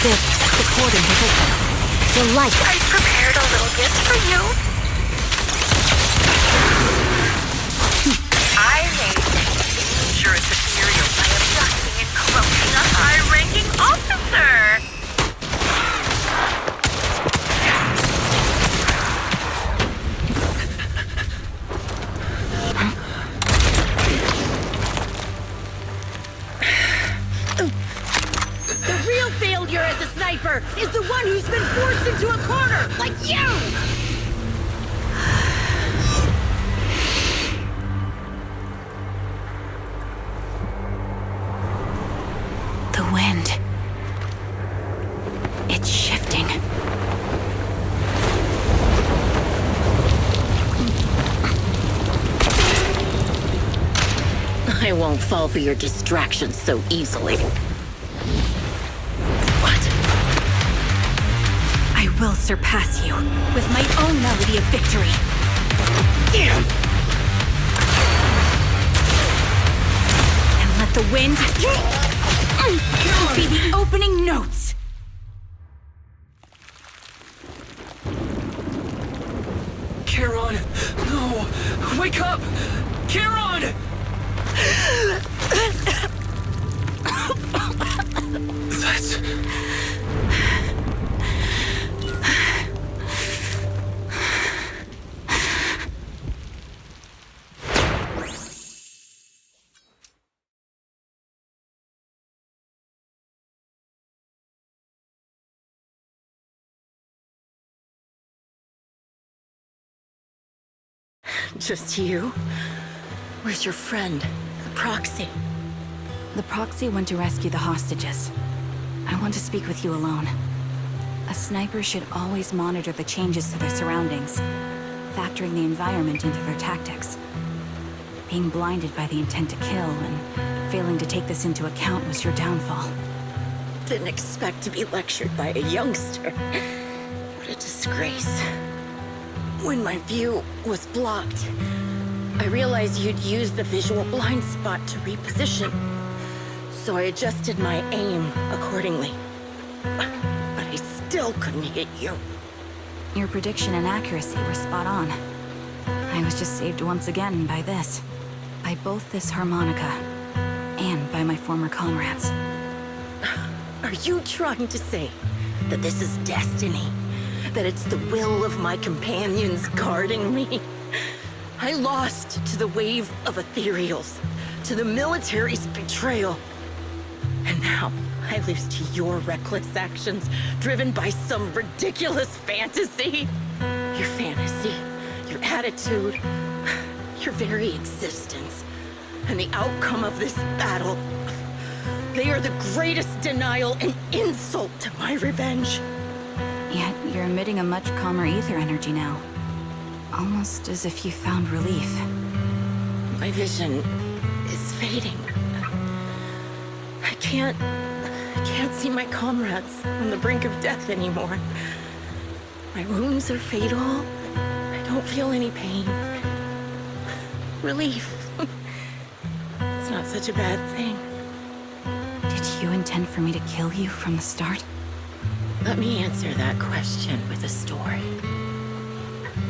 this, supporting position. The light. I prepared a little gift for you. I made dangerous material by abducting and corrupting a high-ranking officer. The real failure as a sniper is the one who's been forced into a corner, like you! The wind. It's shifting. I won't fall for your distractions so easily. What? I will surpass you with my own melody of victory. And let the wind be the opening notes. Charon! No! Wake up! Charon! That's... Just you? Where's your friend, the proxy? The proxy went to rescue the hostages. I want to speak with you alone. A sniper should always monitor the changes to their surroundings, factoring the environment into their tactics. Being blinded by the intent to kill and failing to take this into account was your downfall. Didn't expect to be lectured by a youngster. What a disgrace. When my view was blocked, I realized you'd used the visual blind spot to reposition. So I adjusted my aim accordingly. But I still couldn't hit you. Your prediction and accuracy were spot on. I was just saved once again by this. By both this harmonica, and by my former comrades. Are you trying to say that this is destiny? That it's the will of my companions guarding me? I lost to the wave of ethereals, to the military's betrayal. And now I lose to your reckless actions, driven by some ridiculous fantasy. Your fantasy, your attitude, your very existence, and the outcome of this battle. They are the greatest denial and insult to my revenge. Yet you're emitting a much calmer ether energy now. Almost as if you found relief. My vision is fading. I can't see my comrades on the brink of death anymore. My wounds are fatal. I don't feel any pain. Relief. It's not such a bad thing. Did you intend for me to kill you from the start? Let me answer that question with a story.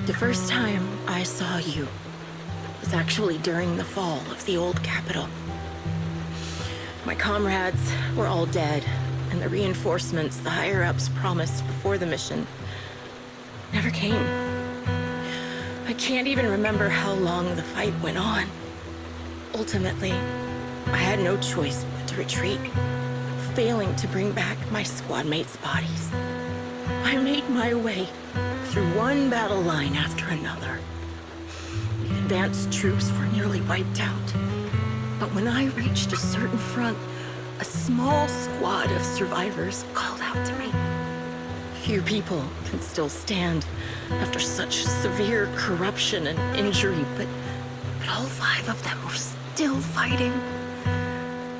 The first time I saw you was actually during the fall of the old capital. My comrades were all dead, and the reinforcements the higher-ups promised before the mission never came. I can't even remember how long the fight went on. Ultimately, I had no choice but to retreat, failing to bring back my squad mates' bodies. I made my way through one battle line after another. The advanced troops were nearly wiped out. But when I reached a certain front, a small squad of survivors called out to me. Few people can still stand after such severe corruption and injury, but all 5 of them were still fighting.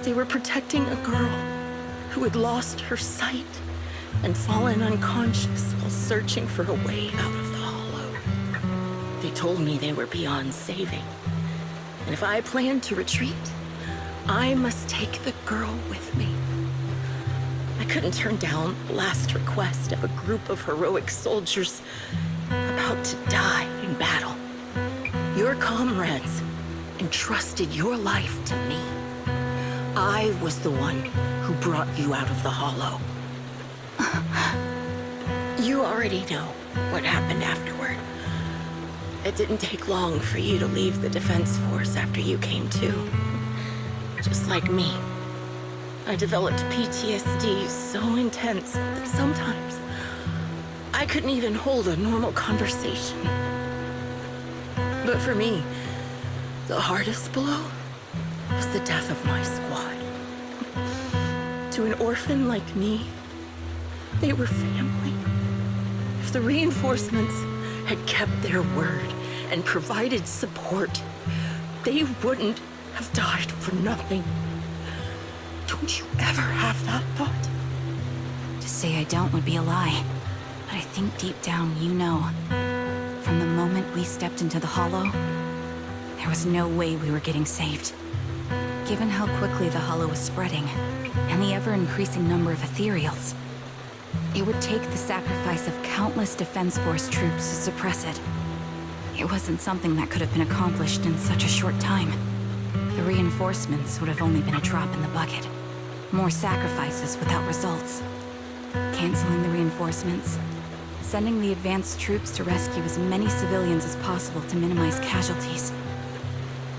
They were protecting a girl who had lost her sight and fallen unconscious while searching for a way out of the hollow. They told me they were beyond saving, and if I planned to retreat, I must take the girl with me. I couldn't turn down the last request of a group of heroic soldiers about to die in battle. Your comrades entrusted your life to me. I was the one who brought you out of the hollow. You already know what happened afterward. It didn't take long for you to leave the Defense Force after you came to. Just like me. I developed PTSD so intense that sometimes I couldn't even hold a normal conversation. But for me, the hardest blow was the death of my squad. To an orphan like me, they were family. If the reinforcements had kept their word and provided support, they wouldn't have died for nothing. Don't you ever have that thought? To say I don't would be a lie. But I think deep down you know. From the moment we stepped into the hollow, there was no way we were getting saved. Given how quickly the hollow was spreading, and the ever-increasing number of ethereals, it would take the sacrifice of countless Defense Force troops to suppress it. It wasn't something that could have been accomplished in such a short time. The reinforcements would have only been a drop in the bucket. More sacrifices without results. Canceling the reinforcements. Sending the advanced troops to rescue as many civilians as possible to minimize casualties.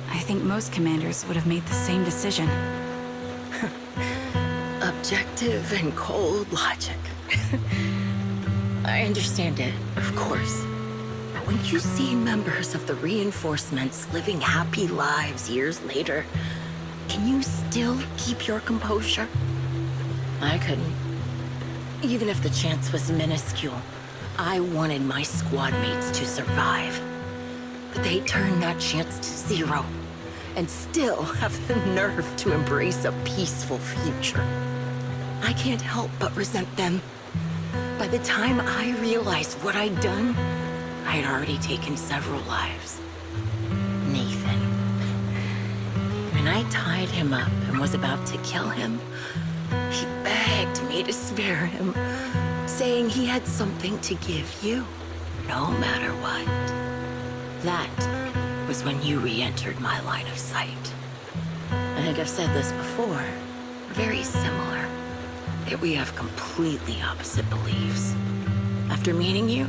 I think most commanders would have made the same decision. Objective and cold logic. I understand it, of course. But when you see members of the reinforcements living happy lives years later, can you still keep your composure? I couldn't. Even if the chance was minuscule, I wanted my squad mates to survive. But they turned that chance to zero, and still have the nerve to embrace a peaceful future. I can't help but resent them. By the time I realized what I'd done, I had already taken several lives. Nathan. When I tied him up and was about to kill him, he begged me to spare him, saying he had something to give you, no matter what. That was when you re-entered my line of sight. I think I've said this before, very similar, that we have completely opposite beliefs. After meeting you,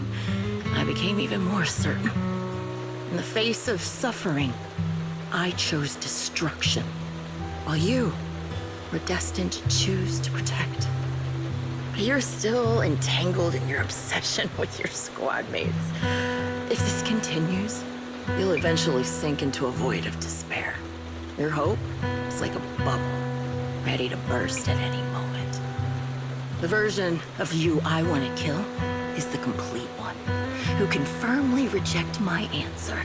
I became even more certain. In the face of suffering, I chose destruction, while you were destined to choose to protect. But you're still entangled in your obsession with your squad mates. If this continues, you'll eventually sink into a void of despair. Your hope is like a bubble, ready to burst at any moment. The version of you I want to kill is the complete one, who can firmly reject my answer.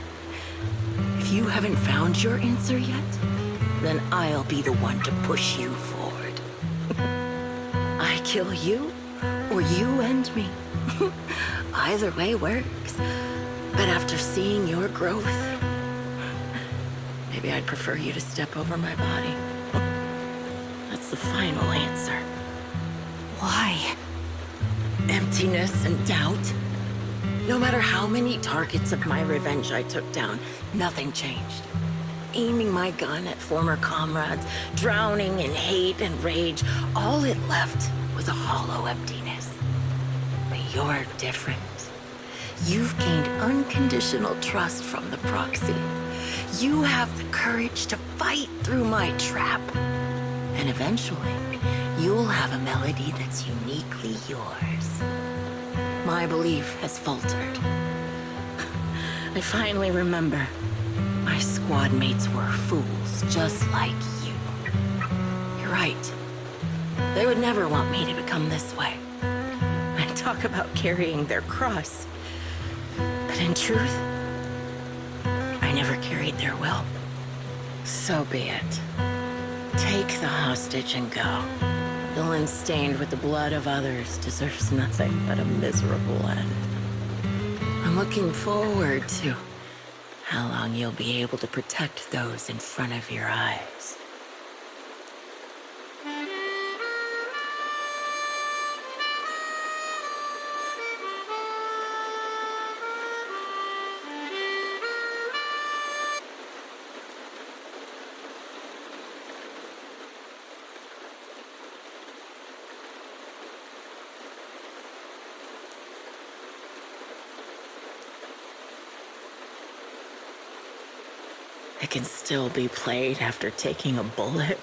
If you haven't found your answer yet, then I'll be the one to push you forward. I kill you, or you end me. Either way works. But after seeing your growth, maybe I'd prefer you to step over my body. That's the final answer. Why? Emptiness and doubt. No matter how many targets of my revenge I took down, nothing changed. Aiming my gun at former comrades, drowning in hate and rage, all it left was a hollow emptiness. But you're different. You've gained unconditional trust from the proxy. You have the courage to fight through my trap. And eventually, you'll have a melody that's uniquely yours. My belief has faltered. I finally remember. My squad mates were fools, just like you. You're right. They would never want me to become this way. I talk about carrying their cross. But in truth, I never carried their will. So be it. Take the hostage and go. Villain stained with the blood of others deserves nothing but a miserable end. I'm looking forward to how long you'll be able to protect those in front of your eyes. can still be played after taking a bullet.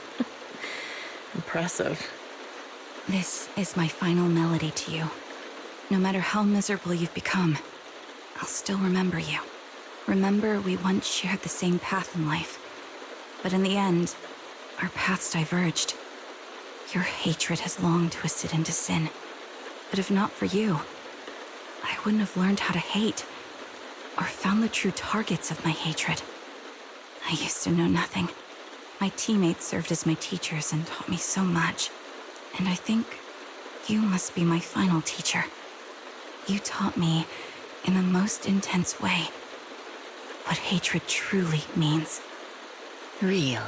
Impressive. This is my final melody to you. No matter how miserable you've become, I'll still remember you. Remember we once shared the same path in life, but in the end, our paths diverged. Your hatred has long twisted into sin, but if not for you, I wouldn't have learned how to hate, or found the true targets of my hatred. I used to know nothing. My teammates served as my teachers and taught me so much. And I think you must be my final teacher. You taught me, in the most intense way, what hatred truly means. Really?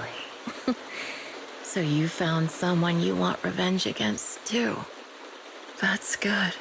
So you found someone you want revenge against, too. That's good.